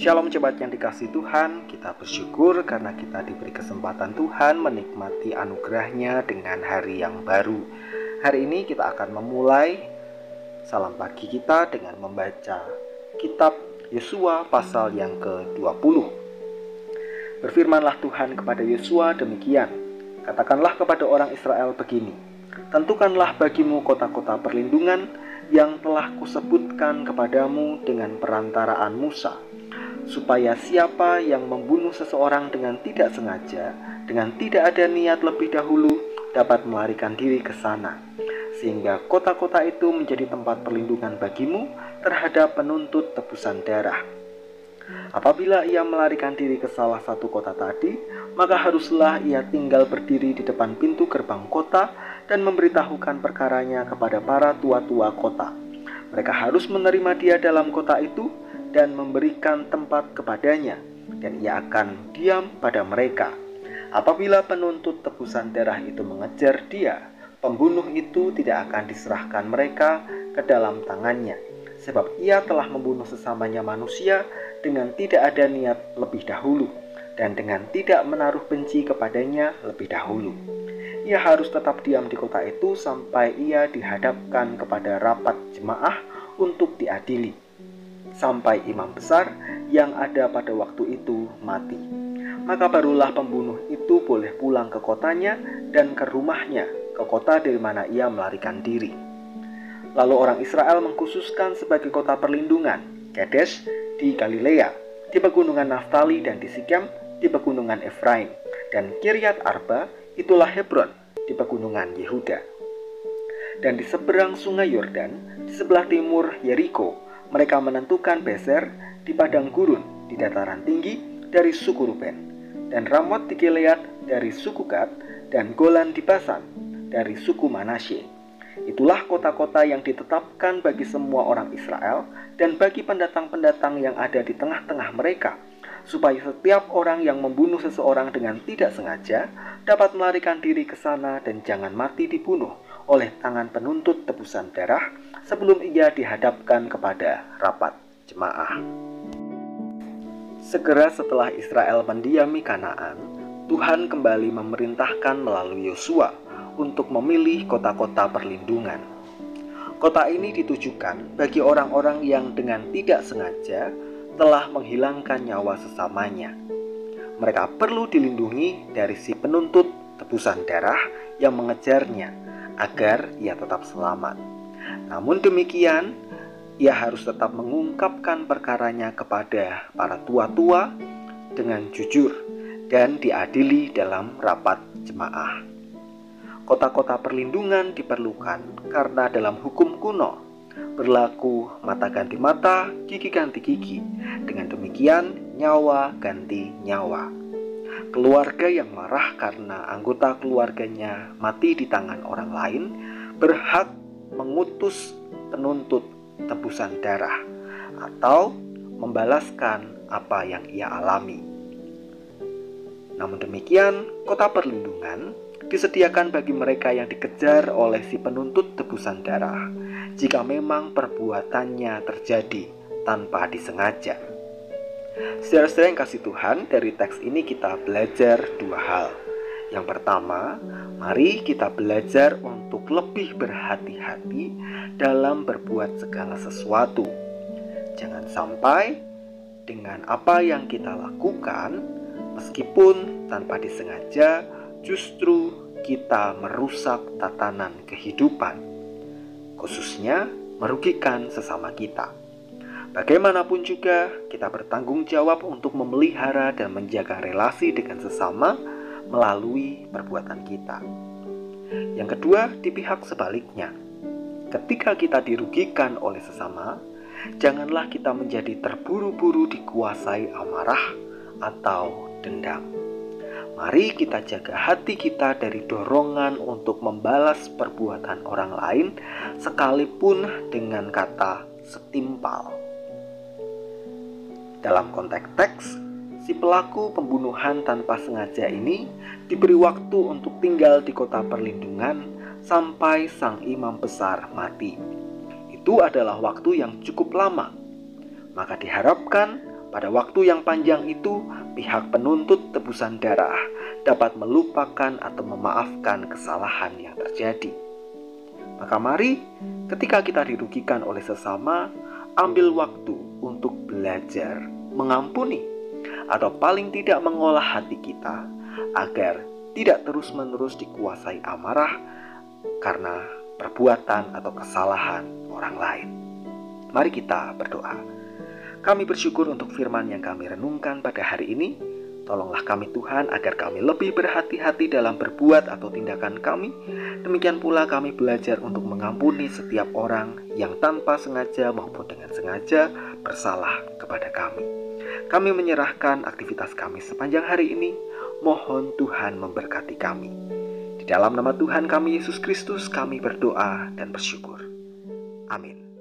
Shalom jemaat yang dikasihi Tuhan, kita bersyukur karena kita diberi kesempatan Tuhan menikmati anugerah-Nya dengan hari yang baru. Hari ini kita akan memulai salam pagi kita dengan membaca kitab Yosua pasal yang ke-20. Berfirmanlah Tuhan kepada Yosua demikian, katakanlah kepada orang Israel begini, tentukanlah bagimu kota-kota perlindungan yang telah kusebutkan kepadamu dengan perantaraan Musa, supaya siapa yang membunuh seseorang dengan tidak sengaja, dengan tidak ada niat lebih dahulu, dapat melarikan diri ke sana, sehingga kota-kota itu menjadi tempat perlindungan bagimu terhadap penuntut tebusan darah. Apabila ia melarikan diri ke salah satu kota tadi, maka haruslah ia tinggal berdiri di depan pintu gerbang kota dan memberitahukan perkaranya kepada para tua-tua kota. Mereka harus menerima dia dalam kota itu dan memberikan tempat kepadanya, dan ia akan diam pada mereka. Apabila penuntut tebusan darah itu mengejar dia, pembunuh itu tidak akan diserahkan mereka ke dalam tangannya, sebab ia telah membunuh sesamanya manusia dengan tidak ada niat lebih dahulu, dan dengan tidak menaruh benci kepadanya lebih dahulu. Ia harus tetap diam di kota itu sampai ia dihadapkan kepada rapat jemaah untuk diadili, sampai imam besar yang ada pada waktu itu mati. Maka barulah pembunuh itu boleh pulang ke kotanya dan ke rumahnya, ke kota dari mana ia melarikan diri. Lalu orang Israel mengkhususkan sebagai kota perlindungan Kedesh di Galilea, di pegunungan Naftali, dan di Sikem di pegunungan Efraim, dan Kiryat Arba itulah Hebron di pegunungan Yehuda. Dan di seberang sungai Yordan, di sebelah timur Yeriko, mereka menentukan Beser di padang gurun di dataran tinggi dari suku Ruben, dan Ramot di Gilead dari suku Gad, dan Golan di Basan dari suku Manasye. Itulah kota-kota yang ditetapkan bagi semua orang Israel dan bagi pendatang-pendatang yang ada di tengah-tengah mereka, supaya setiap orang yang membunuh seseorang dengan tidak sengaja dapat melarikan diri ke sana dan jangan mati dibunuh oleh tangan penuntut tebusan darah sebelum ia dihadapkan kepada rapat jemaah. Segera setelah Israel mendiami Kanaan, Tuhan kembali memerintahkan melalui Yosua untuk memilih kota-kota perlindungan. Kota ini ditujukan bagi orang-orang yang dengan tidak sengaja telah menghilangkan nyawa sesamanya. Mereka perlu dilindungi dari si penuntut tebusan darah yang mengejarnya agar ia tetap selamat. Namun demikian, ia harus tetap mengungkapkan perkaranya kepada para tua-tua dengan jujur dan diadili dalam rapat jemaah. Kota-kota perlindungan diperlukan karena dalam hukum kuno berlaku mata ganti mata, gigi ganti gigi. Dengan demikian, nyawa ganti nyawa. Keluarga yang marah karena anggota keluarganya mati di tangan orang lain berhak mengutus penuntut tebusan darah atau membalaskan apa yang ia alami. Namun demikian, kota perlindungan disediakan bagi mereka yang dikejar oleh si penuntut tebusan darah jika memang perbuatannya terjadi tanpa disengaja. Saudara-saudara yang kasih Tuhan, dari teks ini kita belajar dua hal. Yang pertama, mari kita belajar untuk lebih berhati-hati dalam berbuat segala sesuatu. Jangan sampai dengan apa yang kita lakukan, meskipun tanpa disengaja, justru kita merusak tatanan kehidupan, khususnya merugikan sesama kita. Bagaimanapun juga, kita bertanggung jawab untuk memelihara dan menjaga relasi dengan sesama melalui perbuatan kita. Yang kedua, di pihak sebaliknya, ketika kita dirugikan oleh sesama, janganlah kita menjadi terburu-buru dikuasai amarah atau dendam. Mari kita jaga hati kita dari dorongan untuk membalas perbuatan orang lain, sekalipun dengan kata setimpal. Dalam konteks teks, si pelaku pembunuhan tanpa sengaja ini diberi waktu untuk tinggal di kota perlindungan sampai sang imam besar mati. Itu adalah waktu yang cukup lama. Maka diharapkan Pada waktu yang panjang itu, pihak penuntut tebusan darah dapat melupakan atau memaafkan kesalahan yang terjadi. Maka mari, ketika kita dirugikan oleh sesama, ambil waktu untuk belajar mengampuni, atau paling tidak mengolah hati kita agar tidak terus-menerus dikuasai amarah karena perbuatan atau kesalahan orang lain. Mari kita berdoa. Kami bersyukur untuk firman yang kami renungkan pada hari ini. Tolonglah kami Tuhan agar kami lebih berhati-hati dalam berbuat atau tindakan kami. Demikian pula kami belajar untuk mengampuni setiap orang yang tanpa sengaja maupun dengan sengaja bersalah kepada kami. Kami menyerahkan aktivitas kami sepanjang hari ini. Mohon Tuhan memberkati kami. Di dalam nama Tuhan kami Yesus Kristus kami berdoa dan bersyukur. Amin.